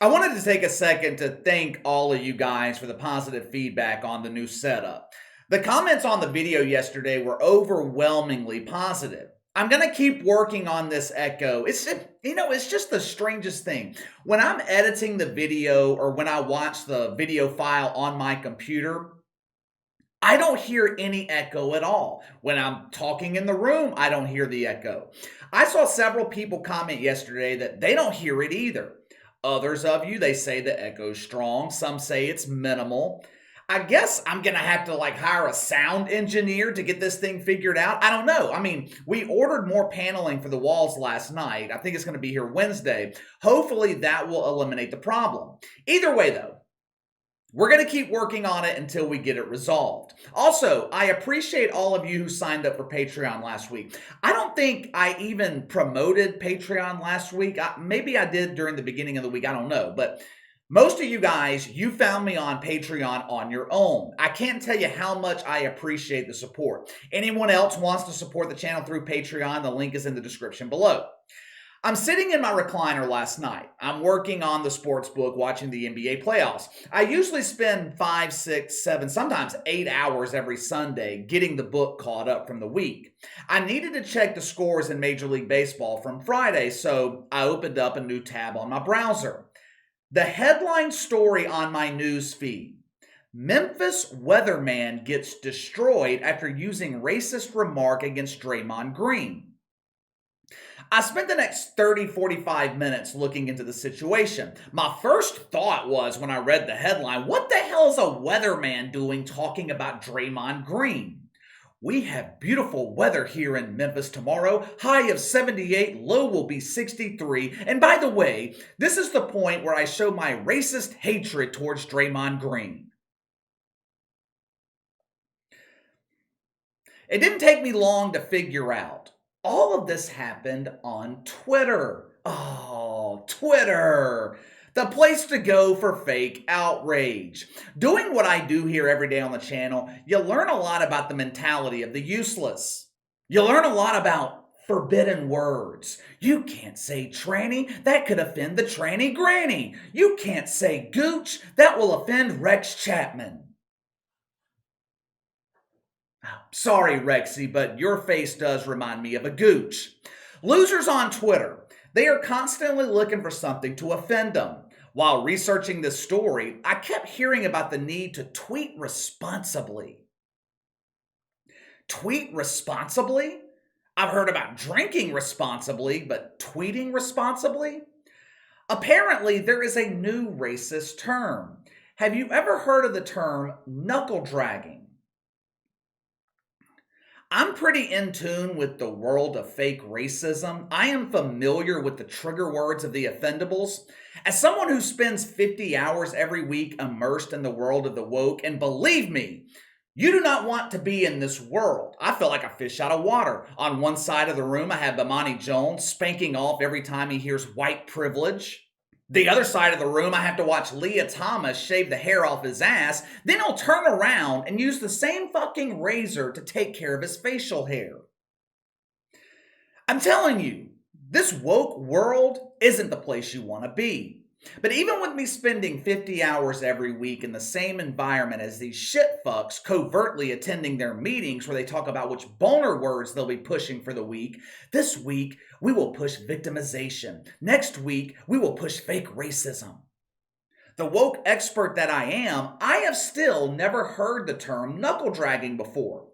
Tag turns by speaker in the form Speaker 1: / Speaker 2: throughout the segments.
Speaker 1: I wanted to take a second to thank all of you guys for the positive feedback on the new setup. The comments on the video yesterday were overwhelmingly positive. I'm going to keep working on this echo. It's just the strangest thing. When I'm editing the video or when I watch the video file on my computer, I don't hear any echo at all. When I'm talking in the room, I don't hear the echo. I saw several people comment yesterday that they don't hear it either. Others of you, they say the echo's strong. Some say it's minimal. I guess I'm going to have to hire a sound engineer to get this thing figured out. I don't know. I mean, we ordered more paneling for the walls last night. I think it's going to be here Wednesday. Hopefully that will eliminate the problem. Either way though, we're going to keep working on it until we get it resolved. Also, I appreciate all of you who signed up for Patreon last week. I don't think I even promoted Patreon last week. Maybe I did during the beginning of the week. I don't know. But most of you guys, you found me on Patreon on your own. I can't tell you how much I appreciate the support. Anyone else wants to support the channel through Patreon, the link is in the description below. I'm sitting in my recliner last night. I'm working on the sports book, watching the NBA playoffs. I usually spend 5, 6, 7, sometimes 8 hours every Sunday getting the book caught up from the week. I needed to check the scores in Major League Baseball from Friday, so I opened up a new tab on my browser. The headline story on my news feed: Memphis weatherman gets destroyed after using racist remark against Draymond Green. I spent the next 30-45 minutes looking into the situation. My first thought was, when I read the headline, what the hell is a weatherman doing talking about Draymond Green? We have beautiful weather here in Memphis tomorrow. High of 78, low will be 63. And by the way, this is the point where I show my racist hatred towards Draymond Green. It didn't take me long to figure out. All of this happened on Twitter. Oh, Twitter. The place to go for fake outrage. Doing what I do here every day on the channel, you learn a lot about the mentality of the useless. You learn a lot about forbidden words. You can't say tranny, that could offend the tranny granny. You can't say gooch, that will offend Rex Chapman. Sorry, Rexy, but your face does remind me of a gooch. Losers on Twitter, they are constantly looking for something to offend them. While researching this story, I kept hearing about the need to tweet responsibly. Tweet responsibly? I've heard about drinking responsibly, but tweeting responsibly? Apparently, there is a new racist term. Have you ever heard of the term knuckle dragging? I'm pretty in tune with the world of fake racism. I am familiar with the trigger words of the offendables. As someone who spends 50 hours every week immersed in the world of the woke, and believe me, you do not want to be in this world. I feel like a fish out of water. On one side of the room, I have Bomani Jones spanking off every time he hears white privilege. The other side of the room, I have to watch Leah Thomas shave the hair off his ass. Then he'll turn around and use the same fucking razor to take care of his facial hair. I'm telling you, this woke world isn't the place you want to be. But even with me spending 50 hours every week in the same environment as these shit fucks covertly attending their meetings where they talk about which boner words they'll be pushing for the week, this week we will push victimization. Next week we will push fake racism. The woke expert that I am, I have still never heard the term knuckle dragging before.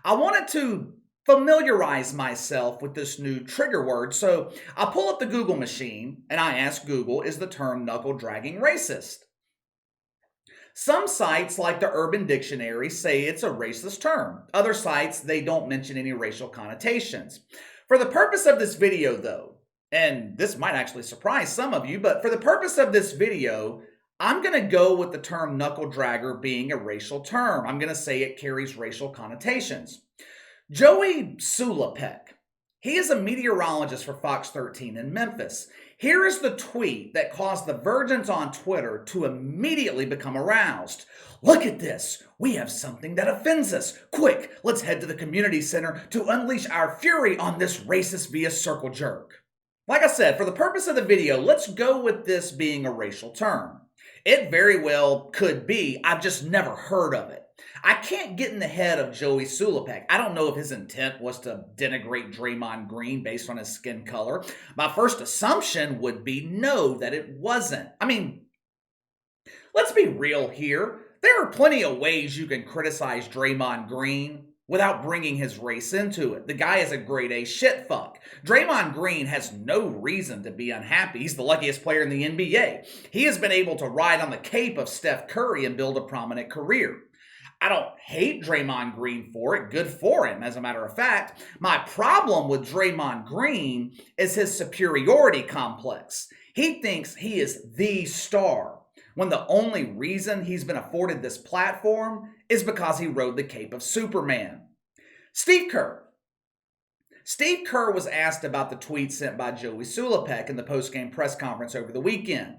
Speaker 1: I wanted to familiarize myself with this new trigger word, so I pull up the Google machine and I ask Google, is the term knuckle dragging racist? Some sites like the Urban Dictionary say it's a racist term. Other sites, they don't mention any racial connotations. For the purpose of this video though, and this might actually surprise some of you, but for the purpose of this video, I'm going to go with the term knuckle dragger being a racial term. I'm going to say it carries racial connotations. Joey Sulipeck, he is a meteorologist for Fox 13 in Memphis. Here is the tweet that caused the virgins on Twitter to immediately become aroused. Look at this. We have something that offends us. Quick, let's head to the community center to unleash our fury on this racist via circle jerk. Like I said, for the purpose of the video, let's go with this being a racial term. It very well could be. I've just never heard of it. I can't get in the head of Joey Sulipeck. I don't know if his intent was to denigrate Draymond Green based on his skin color. My first assumption would be no, that it wasn't. I mean, let's be real here. There are plenty of ways you can criticize Draymond Green without bringing his race into it. The guy is a grade A shitfuck. Draymond Green has no reason to be unhappy. He's the luckiest player in the NBA. He has been able to ride on the cape of Steph Curry and build a prominent career. I don't hate Draymond Green for it. Good for him, as a matter of fact. My problem with Draymond Green is his superiority complex. He thinks he is the star, when the only reason he's been afforded this platform is because he rode the cape of Superman. Steve Kerr. Steve Kerr was asked about the tweet sent by Joey Sulipeck in the post-game press conference over the weekend.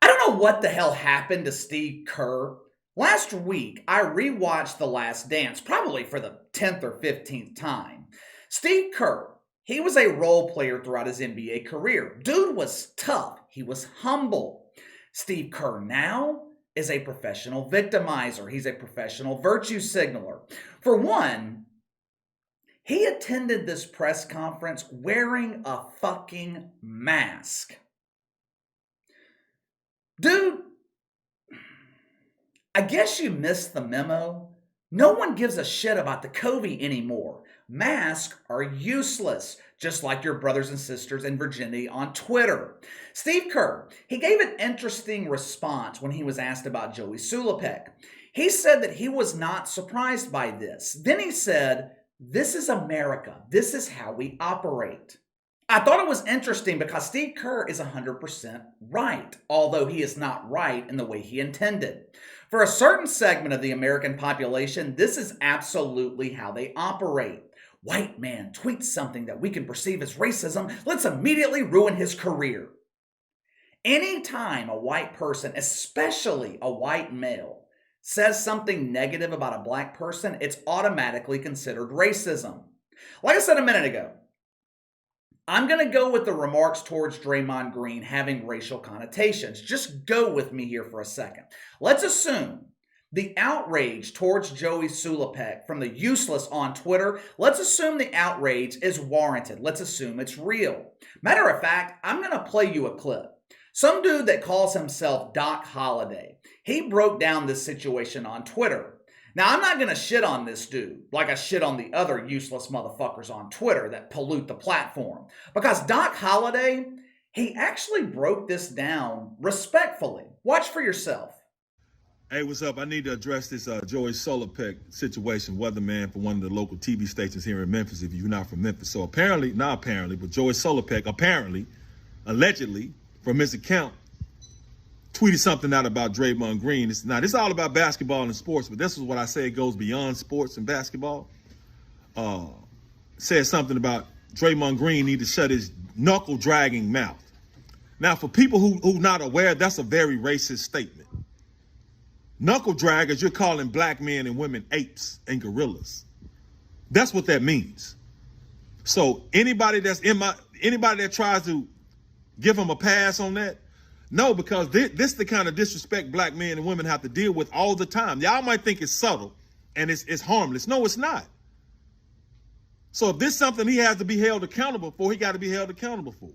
Speaker 1: I don't know what the hell happened to Steve Kerr. Last week, I rewatched The Last Dance, probably for the 10th or 15th time. Steve Kerr, he was a role player throughout his NBA career. Dude was tough. He was humble. Steve Kerr now is a professional victimizer. He's a professional virtue signaler. For one, he attended this press conference wearing a fucking mask. Dude, I guess you missed the memo. No one gives a shit about the COVID anymore. Masks are useless, just like your brothers and sisters in Virginia on Twitter. Steve Kerr, he gave an interesting response when he was asked about Joey Sulipeck. He said that he was not surprised by this. Then he said, "This is America. This is how we operate." I thought it was interesting because Steve Kerr is 100% right, although he is not right in the way he intended. For a certain segment of the American population, this is absolutely how they operate. White man tweets something that we can perceive as racism, let's immediately ruin his career. Anytime a white person, especially a white male, says something negative about a black person, it's automatically considered racism. Like I said a minute ago, I'm going to go with the remarks towards Draymond Green having racial connotations. Just go with me here for a second. Let's assume the outrage towards Joey Sulipeck from the useless on Twitter, let's assume the outrage is warranted. Let's assume it's real. Matter of fact, I'm going to play you a clip. Some dude that calls himself Doc Holliday, he broke down this situation on Twitter. Now, I'm not going to shit on this dude like I shit on the other useless motherfuckers on Twitter that pollute the platform. Because Doc Holliday, he actually broke this down respectfully. Watch for yourself.
Speaker 2: Hey, what's up? I need to address this Joey Sulipeck situation, weatherman for one of the local TV stations here in Memphis, if you're not from Memphis. So apparently, not apparently, but Joey Sulipeck apparently, allegedly, from his account, tweeted something out about Draymond Green. This is all about basketball and sports, but this is what I say, it goes beyond sports and basketball. Said something about Draymond Green need to shut his knuckle-dragging mouth. Now, for people who not aware, that's a very racist statement. Knuckle draggers, you're calling black men and women apes and gorillas. That's what that means. So anybody that tries to give him a pass on that, no, because this is the kind of disrespect black men and women have to deal with all the time. Y'all might think it's subtle and it's harmless. No, it's not. So if this is something he has to be held accountable for, he got to be held accountable for.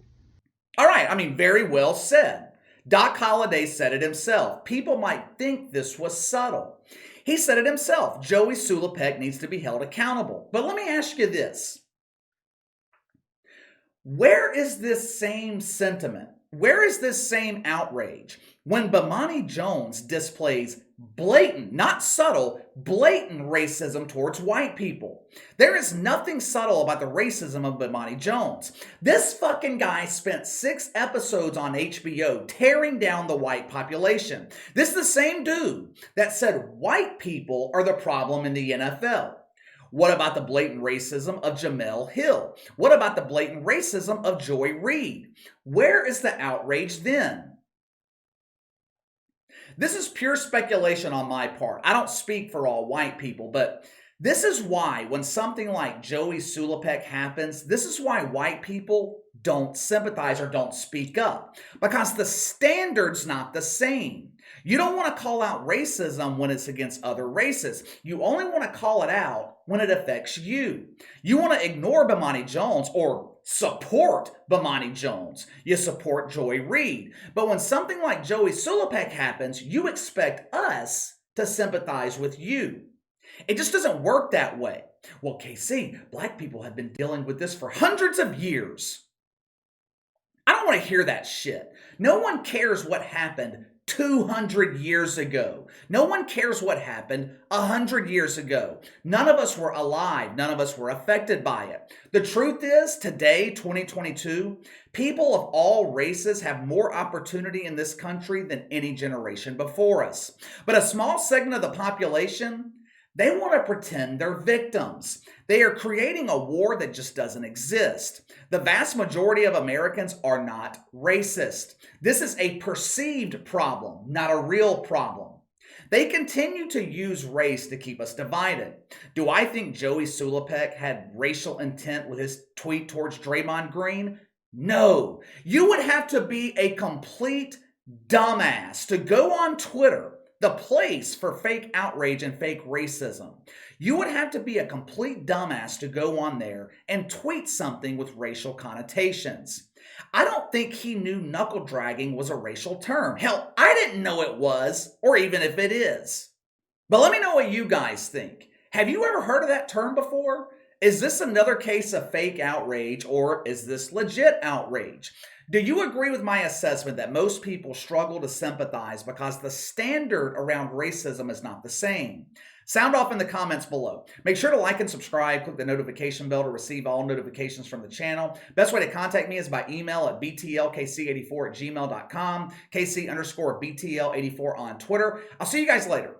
Speaker 1: All right, I mean, very well said. Doc Holliday said it himself. People might think this was subtle. He said it himself. Joey Sulipeck needs to be held accountable. But let me ask you this. Where is this same sentiment? Where is this same outrage when Bomani Jones displays blatant, not subtle, blatant racism towards white people? There is nothing subtle about the racism of Bomani Jones. This fucking guy spent 6 episodes on HBO tearing down the white population. This is the same dude that said white people are the problem in the NFL. What about the blatant racism of Jamel Hill? What about the blatant racism of Joy Reid? Where is the outrage then? This is pure speculation on my part. I don't speak for all white people, but This is why when something like Joey Sulipeck happens, this is why white people don't sympathize or don't speak up, because the standard's not the same. You don't want to call out racism when it's against other races. You only want to call it out when it affects you. You want to ignore Bomani Jones or support Bomani Jones. You support Joy Reid. But when something like Joey Sulipeck happens, you expect us to sympathize with you. It just doesn't work that way. Well, KC, black people have been dealing with this for hundreds of years. I don't want to hear that shit. No one cares what happened 200 years ago. No one cares what happened 100 years ago. None of us were alive. None of us were affected by it. The truth is, today, 2022, people of all races have more opportunity in this country than any generation before us. But a small segment of the population, they want to pretend they're victims. They are creating a war that just doesn't exist. The vast majority of Americans are not racist. This is a perceived problem, not a real problem. They continue to use race to keep us divided. Do I think Joey Sulipeck had racial intent with his tweet towards Draymond Green? No. You would have to be a complete dumbass to go on Twitter, the place for fake outrage and fake racism. You would have to be a complete dumbass to go on there and tweet something with racial connotations. I don't think he knew knuckle dragging was a racial term. Hell, I didn't know it was, or even if it is. But let me know what you guys think. Have you ever heard of that term before? Is this another case of fake outrage, or is this legit outrage? Do you agree with my assessment that most people struggle to sympathize because the standard around racism is not the same? Sound off in the comments below. Make sure to like and subscribe. Click the notification bell to receive all notifications from the channel. Best way to contact me is by email at btlkc84@gmail.com, KC_BTL84 on Twitter. I'll see you guys later.